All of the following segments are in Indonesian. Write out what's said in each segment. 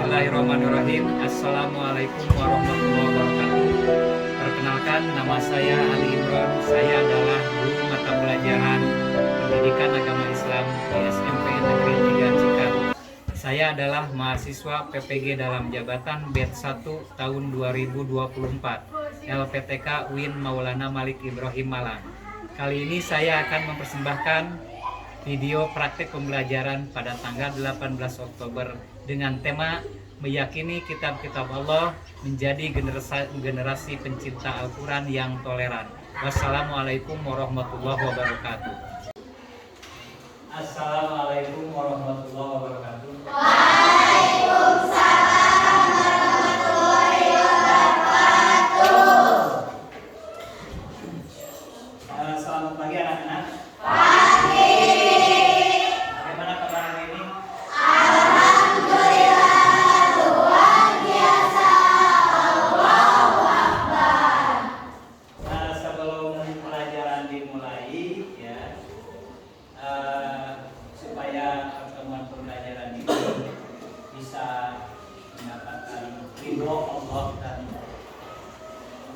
Bismillahirrahmanirrahim. Assalamualaikum warahmatullahi wabarakatuh. Perkenalkan, nama saya Ali Imron. Saya adalah guru mata pelajaran Pendidikan Agama Islam di SMP Negeri 3 Cikarang. Saya adalah mahasiswa PPG dalam jabatan batch 1 tahun 2024 LPTK UIN Maulana Malik Ibrahim Malang. Kali ini saya akan mempersembahkan video praktek pembelajaran pada tanggal 18 Oktober dengan tema meyakini kitab-kitab Allah menjadi generasi pencinta Al-Quran yang toleran. Wassalamualaikum warahmatullahi wabarakatuh. Assalamualaikum warahmatullahi wabarakatuh. Selamat pagi anak-anak. Bagaimana kabar hari ini? Sebelum pelajaran dimulai, ya, supaya pertemuan pembelajaran ini bisa mendapatkan ridho Allah dan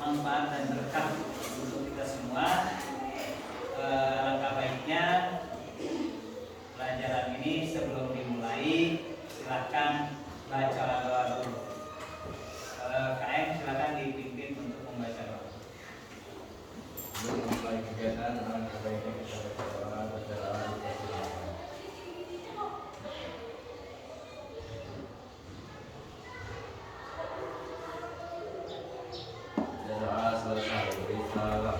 manfaat dan berkah untuk kita semua. Alangkah baiknya pelajaran ini sebelum dimulai silakan baca doa dulu. KM silakan dipimpin untuk membaca doa. Sebelum mulai kegiatan, alangkah baiknya kita berdoa berjalan persilakan. Doa selesai. Beri salam.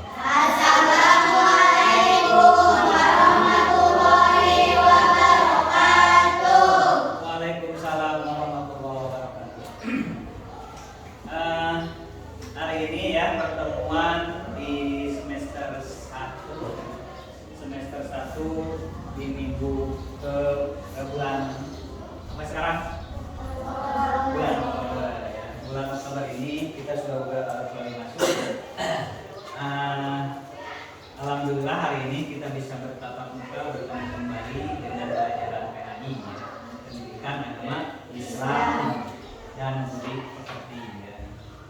Waalaikumsalam warahmatullahi wabarakatuh. Hari ini ya pertemuan di semester 1 di minggu ke bulan apa sekarang? Bulan Oktober ya. Bulan Oktober ini kita sudah mulai masuk. Alhamdulillah hari ini kita bisa bertatap muka bertemu kembali dengan pelajaran PAI ya. Pendidikan Agama Islam dan Budi Pekerti ya.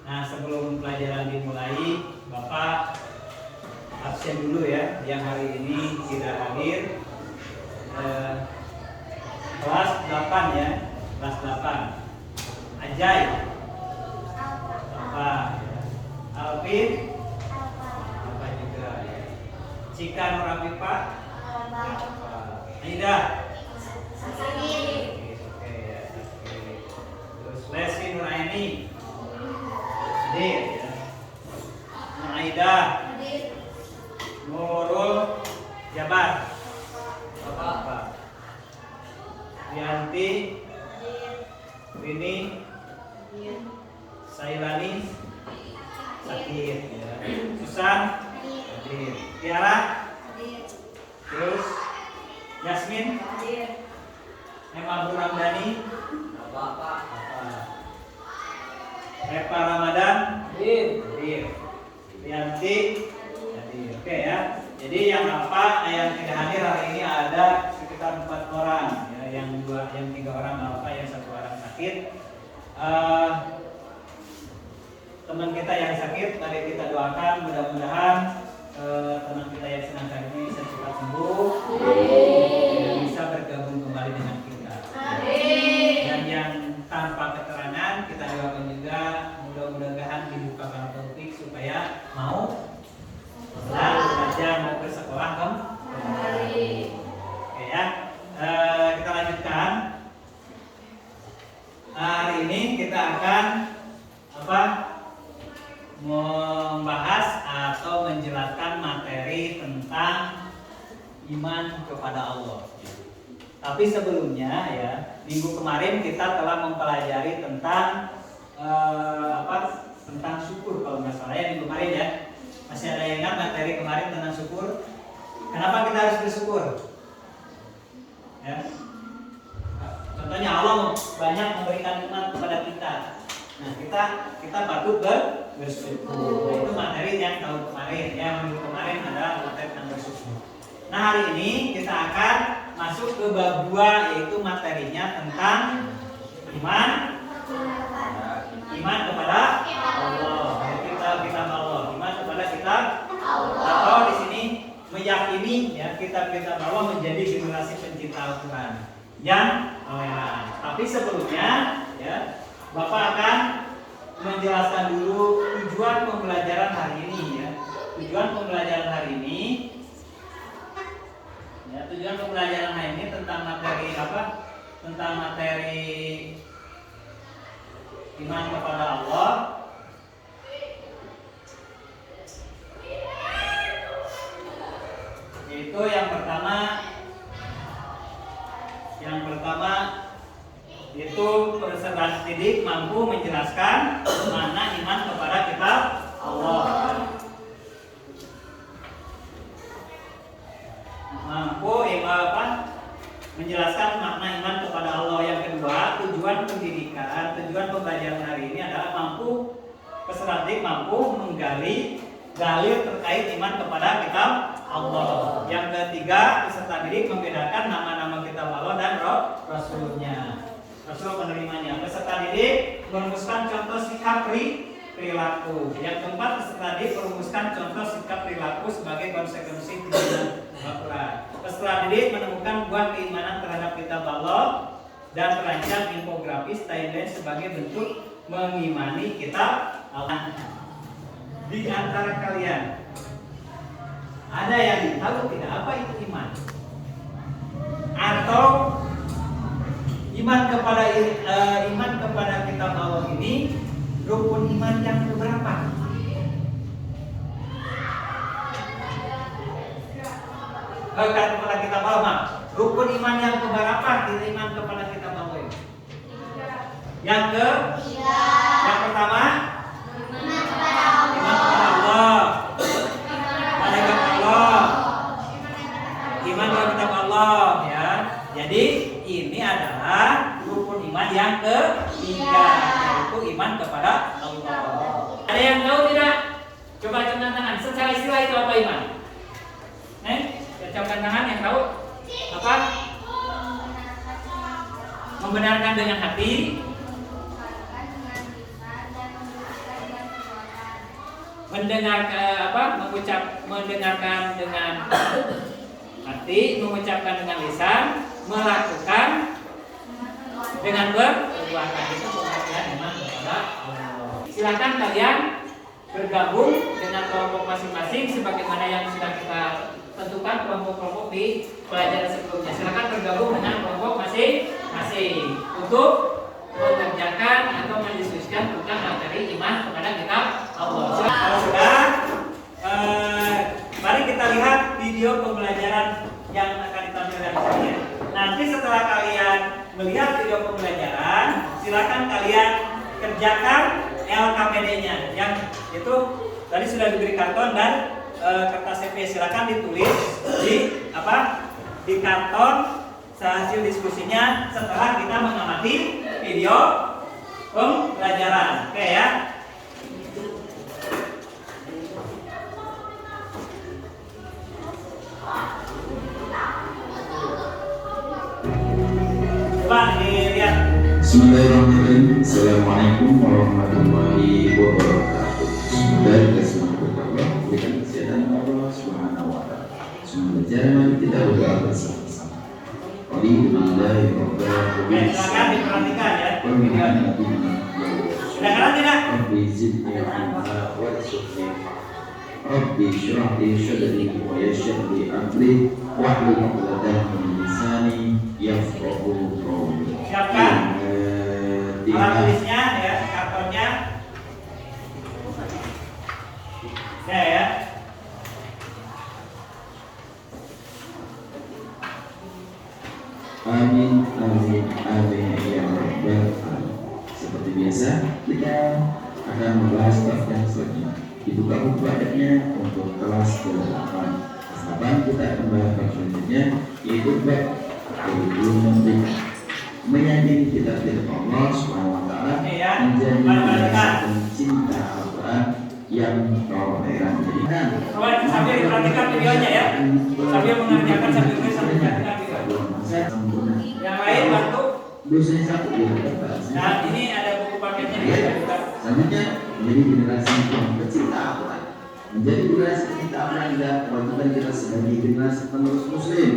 Nah, sebelum pelajaran dimulai, Bapak absen dulu ya, yang hari ini tidak hadir. Kelas 8 ya, kelas 8. Ajay, apa? Alvin, apa juga ya. Cika Nurapipa, apa? Aida, oke ya. Terus Lesti Nuraini, hadir ya. Aida, Nurul Jabar, apa? Yanti, Rini, Sailani, Sakit ya. Susan, hadir. Tiara, terus Yasmin, Emma Ramdhani, apa? Eva Ramadan, hadir. Yanti, hadir. Oke ya. Jadi yang tidak hadir hari ini ada sekitar 4 orang ya, yang 3 orang apa, yang 1 orang sakit. Teman kita yang sakit tadi kita doakan mudah-mudahan teman kita yang sedang sakit ini bisa cepat sembuh dan bisa bergabung kembali dengan kita. Dan yang tanpa keterangan kita doakan juga mudah-mudahan dibukakan taufik supaya mau belajar, mau ke sekolah kembali. Oke ya, kita lanjutkan. Hari ini kita akan membahas atau menjelaskan materi tentang iman kepada Allah. Tapi sebelumnya ya, minggu kemarin kita telah mempelajari tentang tentang syukur kalau nggak salah ya, minggu kemarin ya. Masih ada yang ingat materi kemarin tentang syukur? Kenapa kita harus bersyukur? Ya. Contohnya Allah banyak memberikan nikmat kepada kita. Nah, kita patut bersyukur. Nah, itu materi yang tahun kemarin, yang minggu kemarin adalah materi tentang bersyukur. Nah, hari ini kita akan masuk ke bab 2, yaitu materinya tentang iman Iman kepada Allah. Kitab Allah. Iman kepada kitab atau di sini meyakini ya kitab-kitab Allah menjadi generasi pencinta Al-Quran yang toleran. Tapi sebelumnya ya Bapak akan menjelaskan dulu tujuan pembelajaran hari ini ya. Tujuan pembelajaran hari ini ya, tujuan pembelajaran hari ini tentang materi apa? Tentang materi iman kepada Allah. Yaitu yang pertama itu peserta didik mampu menjelaskan makna iman kepada kitab Allah. Mampu menjelaskan makna iman kepada Allah. Yang kedua, tujuan pendidikan, tujuan pembelajaran hari ini adalah peserta didik mampu menggali dalil terkait iman kepada kitab Allah. Yang ketiga, peserta didik membedakan nama-nama kitab Allah dan Rasulnya. Rasul penerimanya. Peserta didik merumuskan contoh sikap perilaku. Yang keempat, peserta didik merumuskan contoh sikap perilaku sebagai konsekuensi pembelajaran Al-Quran. Peserta didik menemukan buah keimanan terhadap kitab Allah dan merancang infografis timeline sebagai bentuk mengimani kitab Allah. Di antara kalian ada yang tahu tidak apa itu iman? Atau iman kepada kitab Allah ini rukun iman yang keberapa? Kepada kitab Allah, rukun iman yang keberapa? Iman kepada kitab Allah ini? Yang pertama, iman kepada Allah. Iman kepada kitab Allah ya. Jadi ini adalah rukun iman yang ketiga, yaitu iman kepada Allah. Ada yang tahu tidak? Coba angkat tangan. Secara istilah itu apa iman? Angkat tangan yang tahu apa? Membenarkan dengan hati, mendengarkan dengan hati, mengucapkan dengan lisan, melakukan dengan perbuatan. Itu pengertian iman kepada Allah. Silakan kalian bergabung dengan kelompok masing-masing sebagaimana yang sudah kita tentukan kelompok-kelompok di pelajaran sebelumnya. Silakan bergabung dengan kelompok masing-masing untuk mengerjakan atau mendiskusikan tentang materi iman kepada kitab Allah. Kalau sudah, mari kita lihat video pembelajaran yang akan ditampilkan di sini. Nanti setelah kalian melihat video pembelajaran, silakan kalian kerjakan LKPD-nya. Yang itu tadi sudah diberi karton dan kertas CV. Silakan ditulis di karton hasil diskusinya setelah kita mengamati video pembelajaran. Oke ya. Coba dilihat. Bismillahirrahmanirrahim. Assalamualaikum warahmatullahi wabarakatuh. Semoga kita semua berdoa berikan kesehatan Allah Subhanahu wa taala. Semoga mari kita berdoa bersama-sama. Silakan diperhatikan ya videonya. Sudah kelar tidak? Rabbi syrah li sadri wa yassir li amri wahlul 'uqdatam min lisani yafqahu qawli. Siapkan alat tulisnya ya, kartonnya. Ya. Amin ya rabbal alamin. Seperti biasa kita akan membahas bab yang selanjutnya. Dibuka buku adanya untuk kelas ke-8. Kita akan membahas bab selanjutnya, yaitu bab meyakini kitab Allah Subhanahu wa taala menjadi pencinta Al-Quran yang toleran. Jadi sambil diperhatikan videonya ya, sambil mengerjakan sambil perhatikan video. Yang lain bantu. Dosen satu. Nah ini ada paketnya Ya, juga. selanjutnya menjadi generasi yang pecinta Al-Quran. Menjadi generasi pecinta Al-Quran adalah kewajiban kita sebagai generasi penerus Muslim.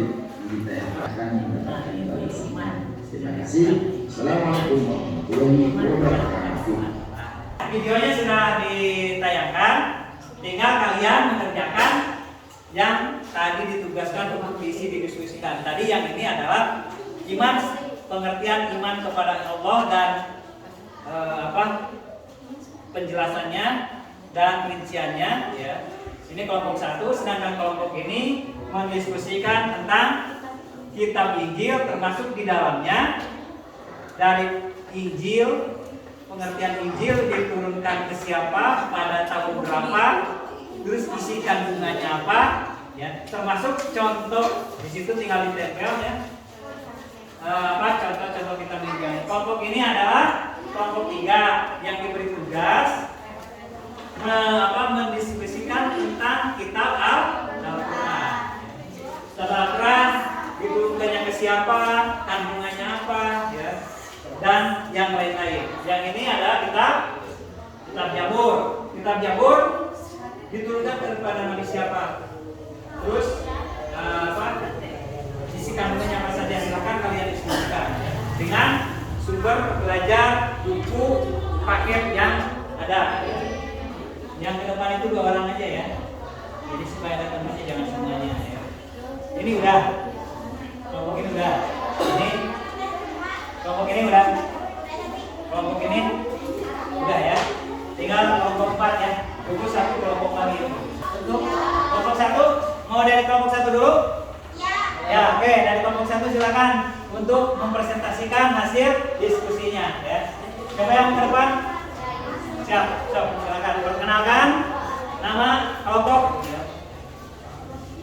Kita yang akan mendapatkan balasan. Terima kasih. Assalamualaikum warahmatullahi wabarakatuh. Videonya sudah ditayangkan, tinggal kalian mengerjakan yang tadi ditugaskan untuk didiskusikan. Tadi yang ini adalah iman, pengertian iman kepada Allah dan penjelasannya dan rinciannya. Ya. Ini kelompok 1, sedangkan kelompok ini mendiskusikan tentang kitab Injil, termasuk di dalamnya dari Injil. Pengertian Injil diturunkan ke siapa, pada tahun berapa, terus isi kandungannya apa, ya, termasuk contoh di situ tinggal ditempel ya. Contoh-contoh kita Injil. Kelompok ini adalah kelompok 3 yang diberi tugas mendiskusikan tentang kitab Al-Quran. Kitab Al-Quran diturunkannya ke siapa, kandungannya apa, ya. Dan yang lain-lain. Yang ini adalah kitab Jabur. Kitab Jabur diturunkan kepada Nabi siapa? Terus isi kandungannya apa saja, silakan kalian diskusikan dengan sumber belajar, buku, paket yang ada. Yang ke depan itu 2 orang aja ya. Jadi supaya ada temannya, jangan semuanya ya. Ini udah. Kelompok ini udah. Ini kelompok ini udah. Kelompok ini udah ya. Tinggal kelompok 4 ya. Tunggu 1 kelompok lagi. Untuk kelompok 1, mau dari kelompok 1 dulu? Ya, oke, dari kelompok 1 silakan untuk mempresentasikan hasil diskusinya ya. Siapa yang ke depan? Siap, silakan perkenalkan nama kelompok.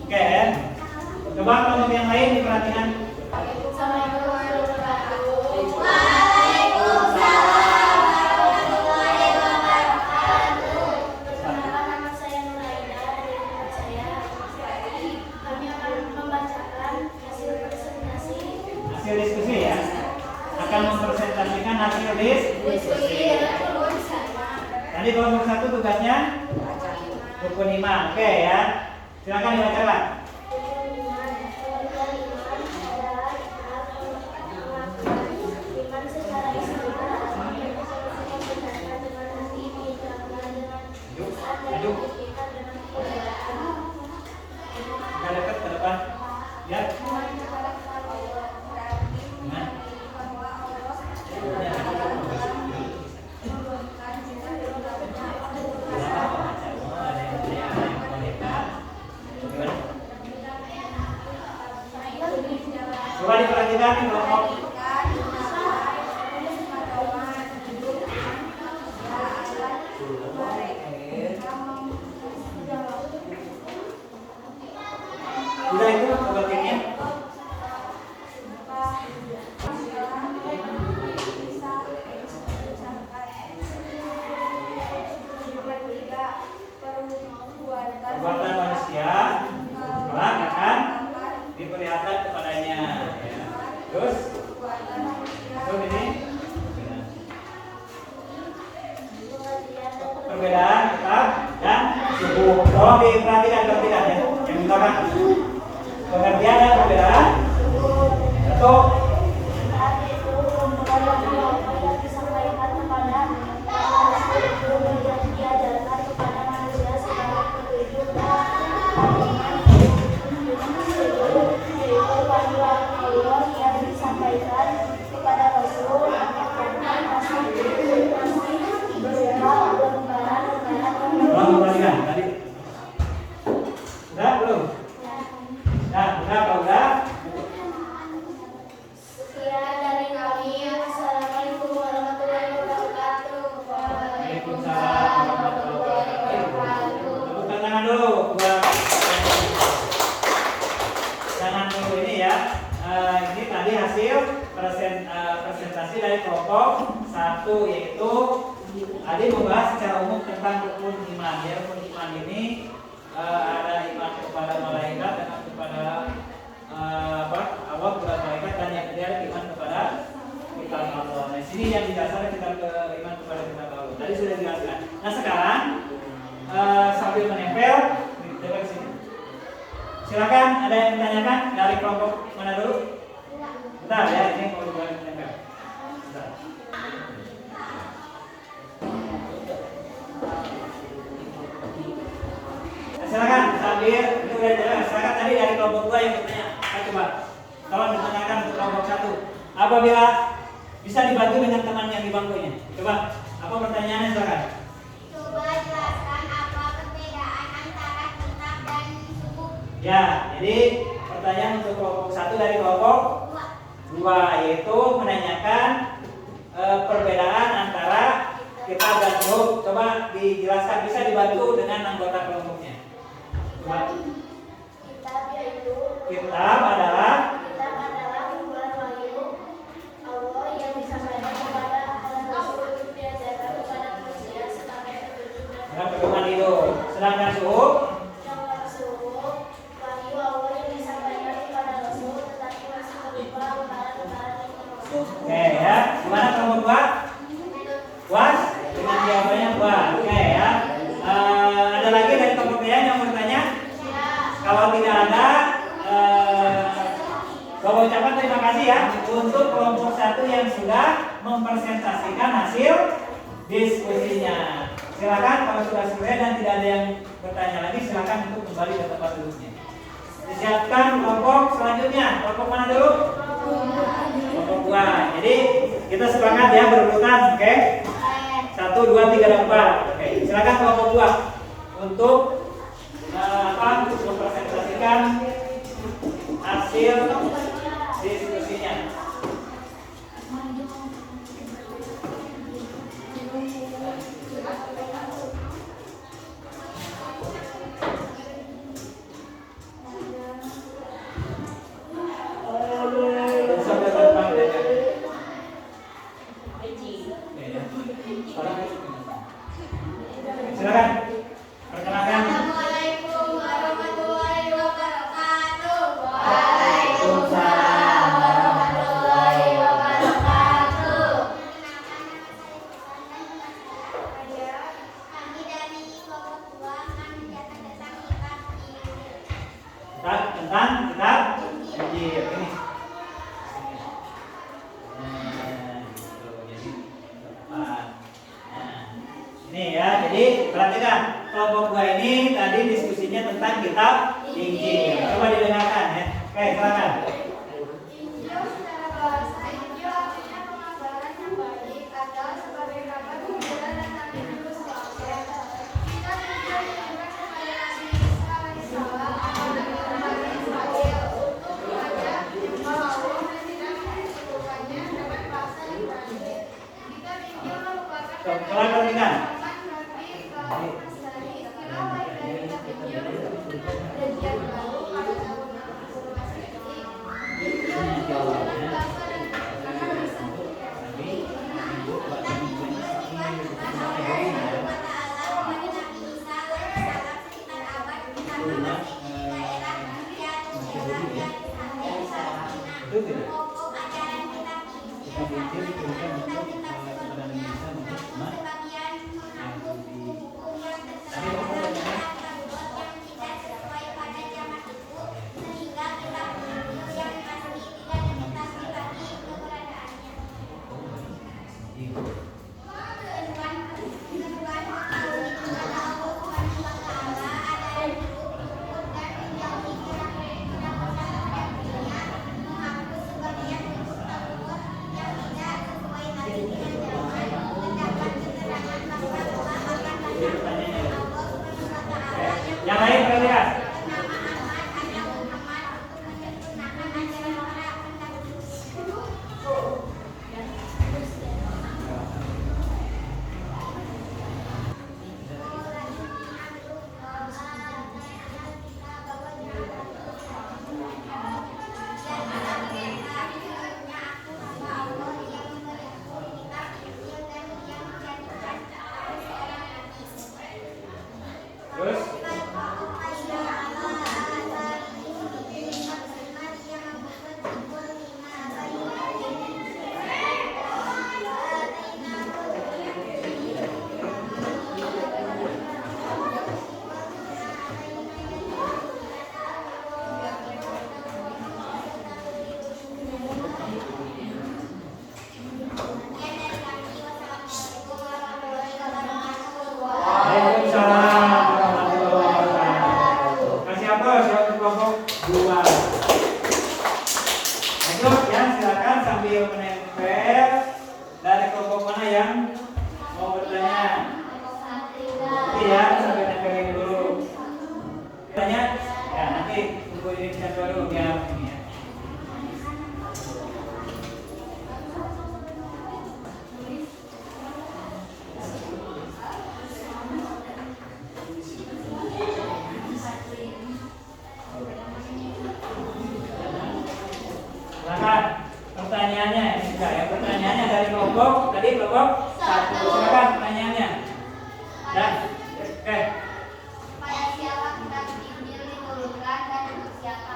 Oke ya. Coba kelompok yang lain diperhatikan. Hasil diskusi ya, akan mempresentasikan hasil diskusi. Tadi kelompok 1 tugasnya rukun iman, oke ya. Silakan dibaca Pak. Agak dekat ke depan. Ya. Coba diperhatikan nih kelompok. Udah itu kebagiannya. Perbuatan manusia kelak akan diperlihatkan kepadanya. Ya. Terus ini perbedaan kitab dan suku. Tolong diperhatikan kalau tidak ya. Yang pertama pengertian dan perbedaan. Satu. Udah belum? Nah, udah apa udah? Sekian dari kami. Assalamualaikum warahmatullahi wabarakatuh. Waalaikumsalam warahmatullahi wabarakatuh. Tepuk tangan dulu buat tangan dulu ini ya. Ini tadi hasil presentasi dari kelompok 1, yaitu tadi membahas secara umum tentang rukun iman. Ya, rukun iman ini ada iman kepada malaikat dan kepada Allah kepada malaikat, dan yang ketiga iman kepada kitab Allah. Nah, sini yang didasarkan kita ke iman Nah sekarang sambil menempel, coba ke sini. Silakan, ada yang menanyakan dari kelompok mana dulu? Bentar ya, ini mau dibuat menempel. Bentar. Nah, silakan sambil ini udah jelas. Silakan tadi dari kelompok 2 yang bertanya. Saya coba tolong ditanyakan untuk kelompok 1. Apabila bisa dibantu dengan teman yang di bangkunya. Coba, apa pertanyaannya silakan? Coba jelaskan apa perbedaan antara kitab dan suku. Ya, jadi pertanyaan untuk kelompok 1 dari kelompok 2 yaitu menanyakan perbedaan antara kitab dan suku. Coba dijelaskan, bisa dibantu dengan anggota kelompoknya. Coba. Kitab yaitu Kitab adalah kumpulan wahyu Allah yang disampaikan kepada para rasul untuk diajarkan kepada manusia sebagai petunjuk dan dengan pedoman hidup. Sedangkan suku wahyu Allah yang disampaikan kepada rasul tetapi masih berupa lembaran-lembaran informasi. Oke ya, gimana kelompok 2? Puas? Dengan jawabannya puas. Oke ya. Ada lagi dari kelompok yang bertanya? Kalau tidak ada, saya ucapkan terima kasih ya untuk kelompok 1 yang sudah mempresentasikan hasil diskusinya. Silakan kalau sudah selesai dan tidak ada yang bertanya lagi, silakan untuk kembali ke tempat duduknya. Disiapkan kelompok selanjutnya. Kelompok mana dulu? Kelompok 2. Jadi kita sepakat ya berurutan, oke? 1, 2, 3, dan 4. Oke, silakan kelompok 2 untuk mempresentasikan hasil diskusinya. Silakan. Perkenalkan. Assalamualaikum warahmatullahi wabarakatuh. Waalaikumsalam warahmatullahi wabarakatuh. Kami dari kelompok 2 akan menjelaskan tentang kitab Injil. Tentang kitab Injil ini. Ini ya, jadi perhatikan kelompok 2 ini tadi diskusinya tentang kitab Injil. Coba didengarkan ya. Oke, silakan. Injil secara bahasa Injil artinya pengabaran yang baik adalah sebagai kabar gembira dan nabi Yunus Muhammad. Kitab Injil ditujukan kepada Nabi Isa alaihissalam kepada orang Israel untuk mengajak bahwa Allah tidak menentukannya dengan bahasa Ibrani. Kitab Injil merupakan Coba perhatikan. Novel, dari kelompok mana yang mau bertanya? Iya, sampai tempelin dulu. Tanya, ya nanti tunggu ini kita dulu biar ini ya. Silakan pertanyaannya ini enggak ya, pertanyaannya dari kelompok tadi kelompok 1. Silakan pertanyaannya. Dan Kepada siapa kitab Injil diturunkan dan untuk siapa?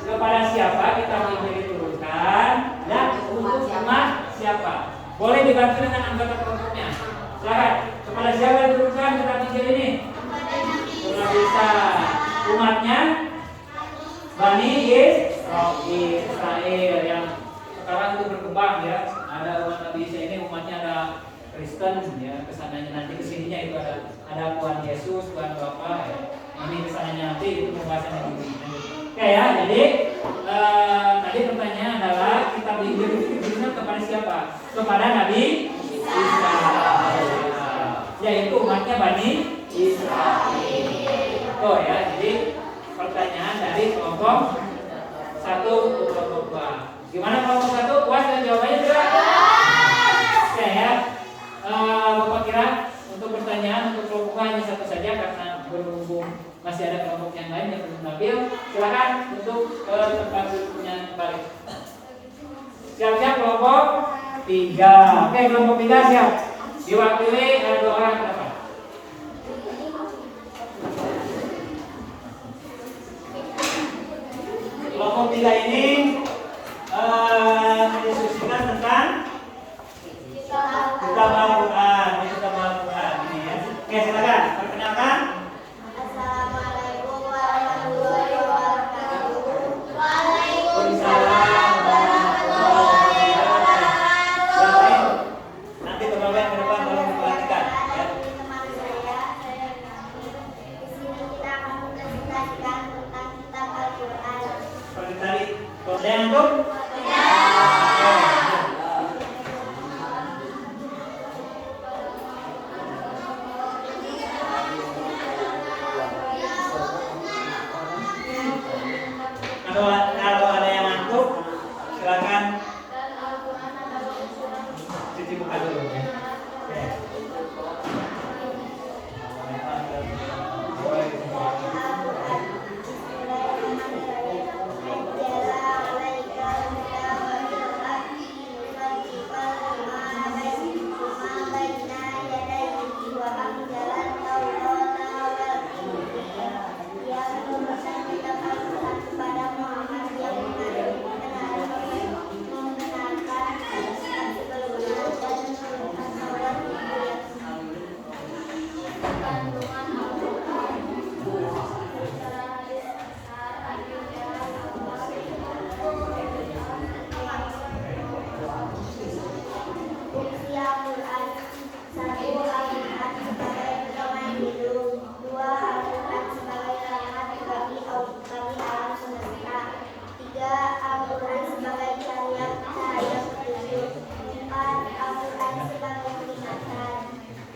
kepada siapa kita Injil diturunkan dan untuk umat siapa? Boleh dibantu dengan anggota kelompoknya. Silakan. Kepada siapa diturunkan kitab Injil ini? Kepada Isa. Umatnya Bani Israel yang sekarang itu berkembang ya. Ada umat Nabi Isa ini, umatnya ada Kristen ya, kesananya nanti kesininya itu ada Tuhan Yesus, Tuhan Bapa ya. Ini kesananya nanti itu pembahasan ini. Oke ya, jadi tadi pertanyaan adalah kitab Injil itu diberikan kepada siapa? Kepada Nabi Isa, yaitu umatnya Bani Israel. Oh ya, jadi pertanyaan dari kelompok 1 ke kelompok 2. Gimana kelompok 1? Puas dan jawabannya sudah? Oke ya. Bapak kira untuk pertanyaan untuk kelompok hanya 1 saja karena berhubung masih ada kelompok yang lain yang belum tampil. Silakan untuk ke tempat duduknya kembali. Siap-siap kelompok 3. Oke, kelompok 3 siap. Diwakili 2 orang ke depan. Kelompok 3 ini mendiskusikan tentang kitab Al-Quran. Ini ya. Oke, silakan perkenalkan. Assalamualaikum warahmatullahi wabarakatuh. Waalaikumsalam warahmatullahi wabarakatuh. Nanti teman-teman ke depan tolong diperhatikan ya. Teman saya di sini kita akan mempresentasikan tentang kitab Al-Quran. Seperti tadi, ada yang untuk? Kalau ada yang ngantuk, silakan cuci muka dulu ya. Oke.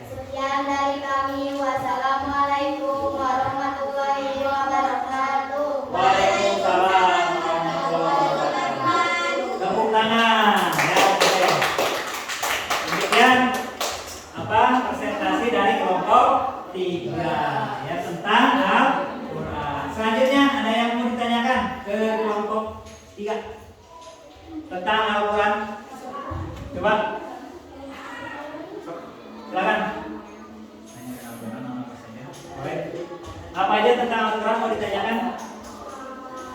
Sekian dari kami. Wassalamualaikum warahmatullahi wabarakatuh. Waalaikumsalam warahmatullahi wabarakatuh. Tepuk tangan. Ya, oke. Demikian presentasi dari kelompok 3 ya tentang Al-Quran. Selanjutnya ada yang mau ditanyakan ke kelompok 3 tentang Al-Quran? Coba. Silakan. Apa aja tentang Al-Quran mau ditanyakan?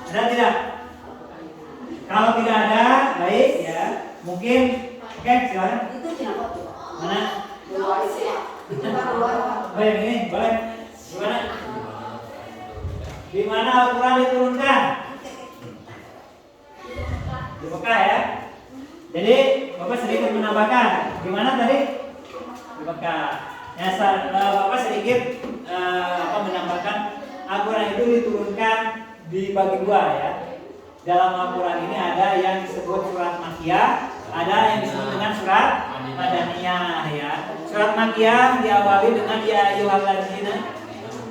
Ada tidak? Kalau tidak ada, baik ya. Mungkin, oke silakan. Itu kenapa tuh? Mana? Luar sih. Itu kan luar. Oh yang ini, boleh. Gimana? Di mana Al-Quran diturunkan? Di Mekah ya. Jadi Bapak sedikit menambahkan. Di mana tadi? Di Mekah. Ya, Bapak sedikit menambahkan Al-Quran itu diturunkan dibagi 2 ya. dalam Al-Quran ini ada yang disebut surat Makkiyah, ada yang disebut dengan surat Madaniyah ya. Surat Makkiyah diawali dengan ya ayyuhalladzina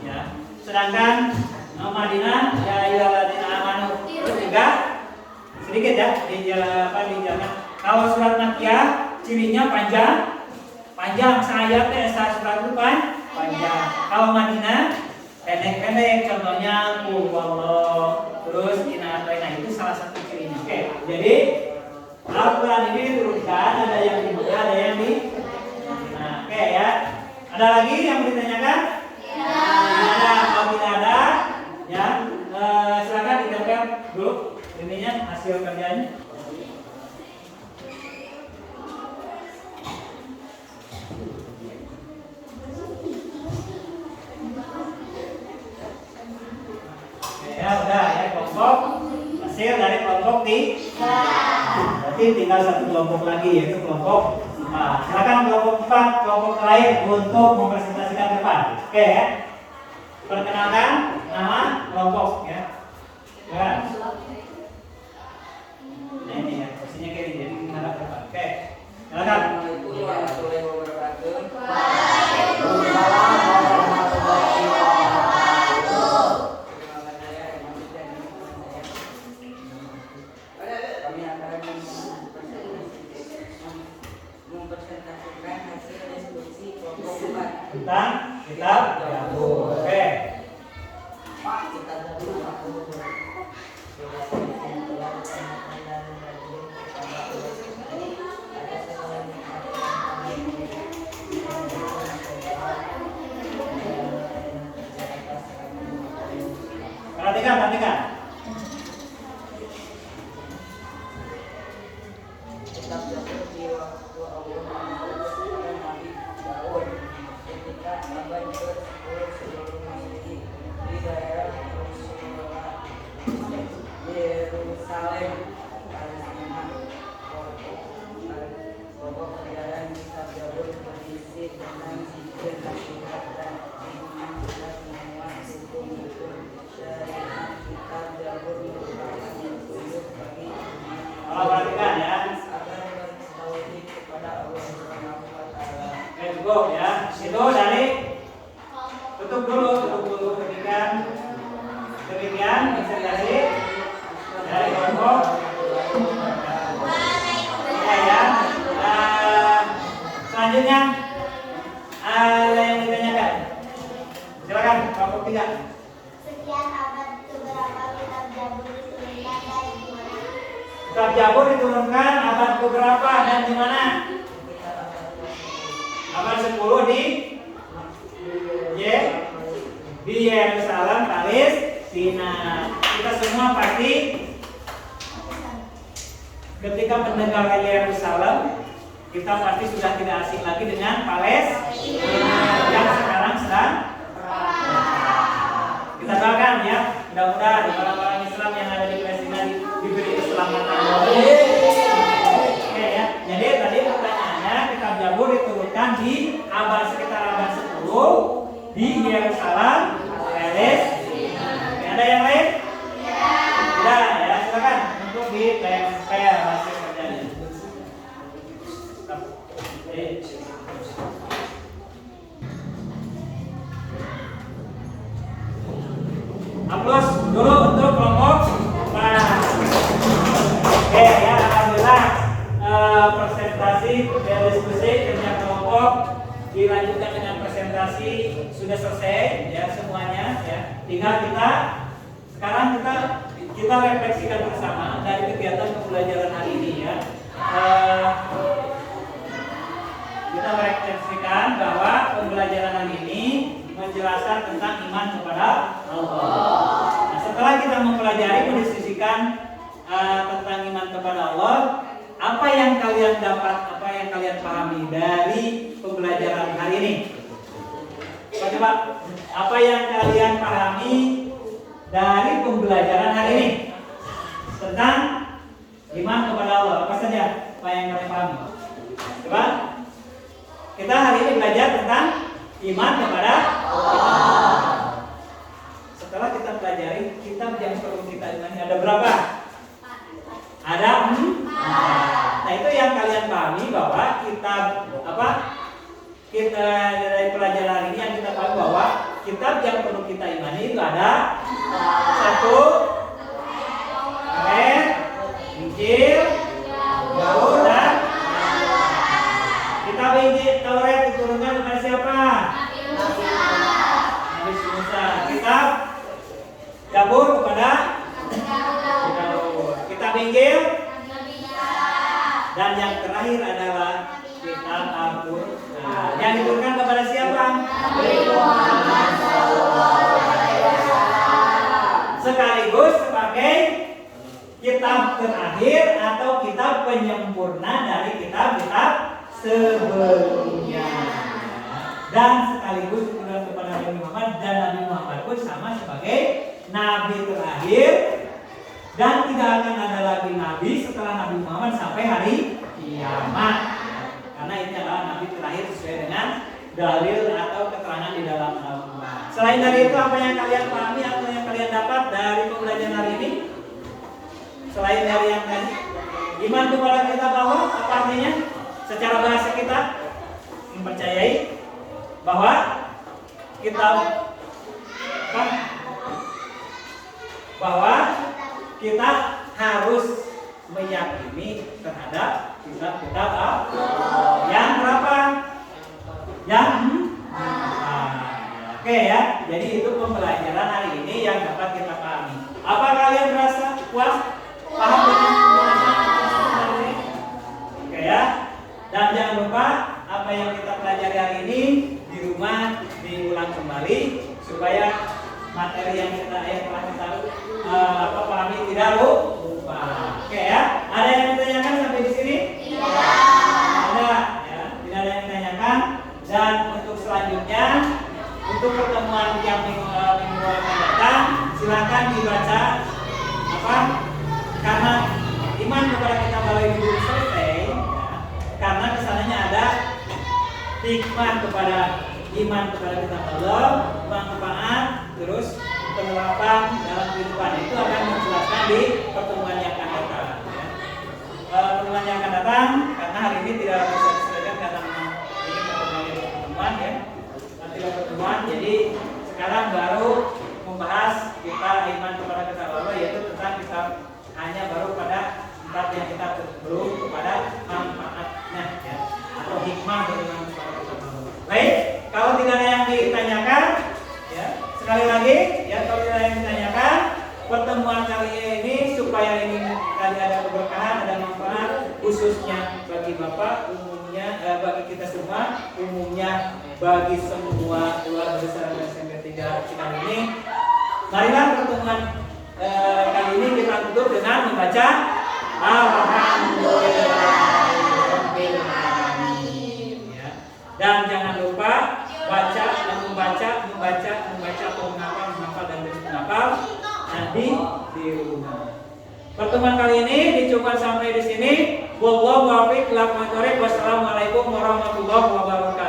ya. Sedangkan Madinah ya ayyuhalladzina amanu. Terus juga sedikit ya dijalankan. Kalau surat Makkiyah cirinya panjang sayapnya surat itu panjang. Kalau Madinah pendek-pendek, contohnya Allah terus Inna itu salah satu cirinya. Oke, jadi Al-Quran ini diturunkan ada yang di Mekah, ada yang di nah, oke ya. Ada lagi yang ditanyakan? Ada, kalau tidak ada ya silakan ditanyakan dulu ininya hasil kerjanya. Ya udah ya, kelompok hasil dari kelompok 3. Berarti tinggal satu kelompok lagi yaitu kelompok 4. Silakan kelompok 4, kelompok lain untuk mempresentasikan ke depan. Oke ya. Perkenalkan nama kelompok ya. Ya. Nah, ini ya, posisinya kayak ini jadi menghadap ke depan. Oke. Silakan. Assalamualaikum warahmatullahi wabarakatuh. Kami akan mempresentasikan hasil diskusi kelompok 4 Tentang kitab Jabur. Oke. kita Perhatikan. tetap jatuh di waktu Allah mengutuskan Nabi Daud ketika abad ke-10 sebelum Masehi di daerah Yerusalem, Palestina. Pokok ajaran kitab Jabur berisi tentang zikir, nasihat, dan hikmah dan semua hukum-hukum syariat. Kitab Jabur merupakan petunjuk bagi Kalau perhatikan ya. agar bertauhid kepada Allah Subhanahu wa taala. Oke, cukup ya. Itu dari tutup dulu ketika demikian presentasi dari kelompok ya. Selanjutnya ada yang ditanyakan. Silakan kelompok 3. Sekian abad keberapa kitab Jabur diturunkan dan di mana? Kitab Jabur diturunkan abad keberapa dan di mana? Abad 10 di Yerusalem, Palestina. Kita semua pasti ketika mendengar Yerusalem, kita pasti sudah tidak asing lagi dengan Palestina yang sekarang sedang kita doakan ya, mudah-mudahan orang-orang Islam yang ada di Palestina diberi keselamatan. Oke ya. Jadi tadi pertanyaannya kitab Jabur diturunkan di sekitar abad 10 di Yerusalem, Palestina. Oke, ada yang lain? Tidak ya, silakan untuk ditempel hasil kerjanya. Aplaus dulu untuk kelompok 4. Oke ya, alhamdulillah presentasi dan diskusi kerja kelompok dilanjutkan dengan presentasi sudah selesai ya semuanya ya. Tinggal sekarang kita refleksikan bersama dari kegiatan pembelajaran hari ini ya. Kita merefleksikan bahwa pembelajaran hari ini menjelaskan tentang iman kepada Allah. Nah, setelah kita mempelajari, mendiskusikan tentang iman kepada Allah, apa yang kalian dapat, apa yang kalian pahami dari pembelajaran hari ini? Coba, apa yang kalian pahami dari pembelajaran hari ini tentang iman kepada Allah? Apa saja apa yang kalian pahami? Coba, kita hari ini belajar tentang iman kepada Allah. Setelah kita pelajari kitab yang perlu kita imani ada berapa? Ada 4. Nah, itu yang kalian pahami bahwa kitab apa? Kita dari pelajaran ini yang kita pahami bahwa kitab yang perlu kita imani itu ada 1 Taurat, Injil, Zabur dan kitab Injil Taurat diturunkan kepada siapa? Nabi Musa. Kitab Zabur kepada Daud. Kitab Injil dan yang terakhir adalah kitab Al-Qur'an. Yang diturunkan kepada siapa? Sekaligus sebagai kitab terakhir atau kitab penyempurna dari kitab-kitab sebelumnya. Dan sekaligus diturunkan kepada Nabi Muhammad, dan Nabi Muhammad pun sama sebagai nabi terakhir, dan tidak akan ada lagi nabi setelah Nabi Muhammad sampai hari kiamat. Karena ini adalah nabi terakhir sesuai dengan dalil atau keterangan di dalam Al-Quran. Selain dari itu, apa yang kalian pahami atau yang kalian dapat dari pembelajaran hari ini? Selain dari yang tadi, iman kepada kita bahwa apa artinya? Secara bahasa kita mempercayai bahwa kita bahwa kita harus meyakini terhadap kitab-kitab yang berapa? Yang oke ya. Jadi itu pembelajaran hari ini yang dapat kita pahami. Apa kalian merasa puas? Paham dengan pembahasan hari ini? Oke ya. Dan jangan lupa apa yang kita pelajari hari ini di rumah diulang kembali supaya materi yang telah kita pahami tidak lupa. Oke ya. Ada yang ditanyakan sampai di sini? Ada ya. Tidak ada yang ditanyakan. Dan untuk selanjutnya, untuk pertemuan yang minggu akan datang, silakan dibaca apa? Karena iman kepada kita melalui guru selesai, ya, karena kesananya ada hikmah kepada iman kepada kita Allah, manfaat, terus penerapan dalam kehidupan itu akan dijelaskan di pertemuan yang akan datang. Ya. Pertemuan yang akan datang, karena hari ini tidak bisa diselesaikan karena ini pertemuan ya, nanti pertemuan. Jadi sekarang baru membahas kita iman kepada kita Allah, yaitu tentang kita hanya baru pada tempat yang kita belum kepada manfaatnya ya, atau hikmah dari iman kepada kita Allah. Baik, kalau tidak ada yang ditanyakan ya, sekali lagi ya, kalau tidak ada yang ditanyakan, pertemuan kali ini supaya ini tadi ada keberkahan, ada manfaat khususnya bagi Bapak, umumnya bagi kita semua, umumnya bagi semua keluarga besar SMP 3 Cikarang ini. Marilah pertemuan kali ini kita tutup dengan membaca Alhamdulillahirabbil alamin ya. Dan jangan lupa baca dan membaca menghafal dan terus menghafal nanti di rumah. Pertemuan kali ini dicoba sampai di sini. Wallahu a'lam bishawab. Wassalamualaikum warahmatullahi wabarakatuh.